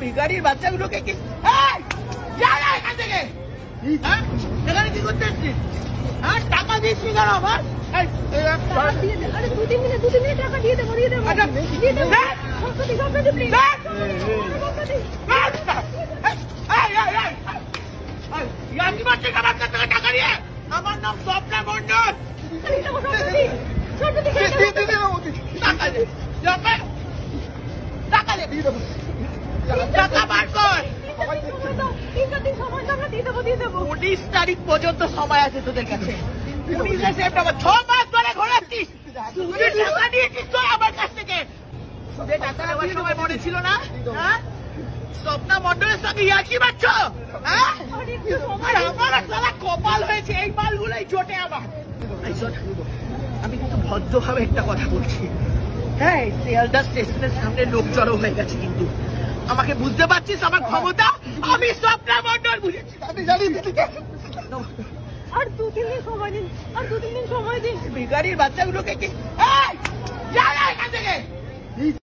ভিখারির বাচ্চাগুলোকে কি এখান থেকে এখানে কি করতে এসছিস? হ্যাঁ, টাকা দিচ্ছি কেন আমার? টাকা দিয়ে দেবো টাকা দিয়ে আমার নাম স্বপ্না মন্ডল। টাকা বার কর। 19 তারিখ পর্যন্ত সময় আছে তোদের কাছে। 19 সেপ্টেম্বর 6 মাস ধরে ঘোরাচ্ছিস। সুদের টাকা নিয়েছিস তো আমার কাছ থেকে। সুদের টাকা নেওয়ার সময় মনে ছিল না? হ্যাঁ, স্বপ্না মন্ডলের সঙ্গে ইয়ার্কি মারছ? হ্যাঁ, আর আমার সারা কপাল হয়েছে এই মালগুলোই জোটে আমার। আমি কিন্তু ভদ্রভাবে একটা কথা বলছি। হ্যাঁ, শিয়ালদা স্টেশনের সামনে লোক জড়ো হয়ে গেছে, কিন্তু আমাকে বুঝতে পারছিস আমার ক্ষমতা? আমি স্বপ্না মন্ডল বুঝেছি। আমি জানি আর 2-3 দিন সময় দিন, আর 2-3 দিন সময় দিন। ভিখারির বাচ্চাগুলোকে কি এখান থেকে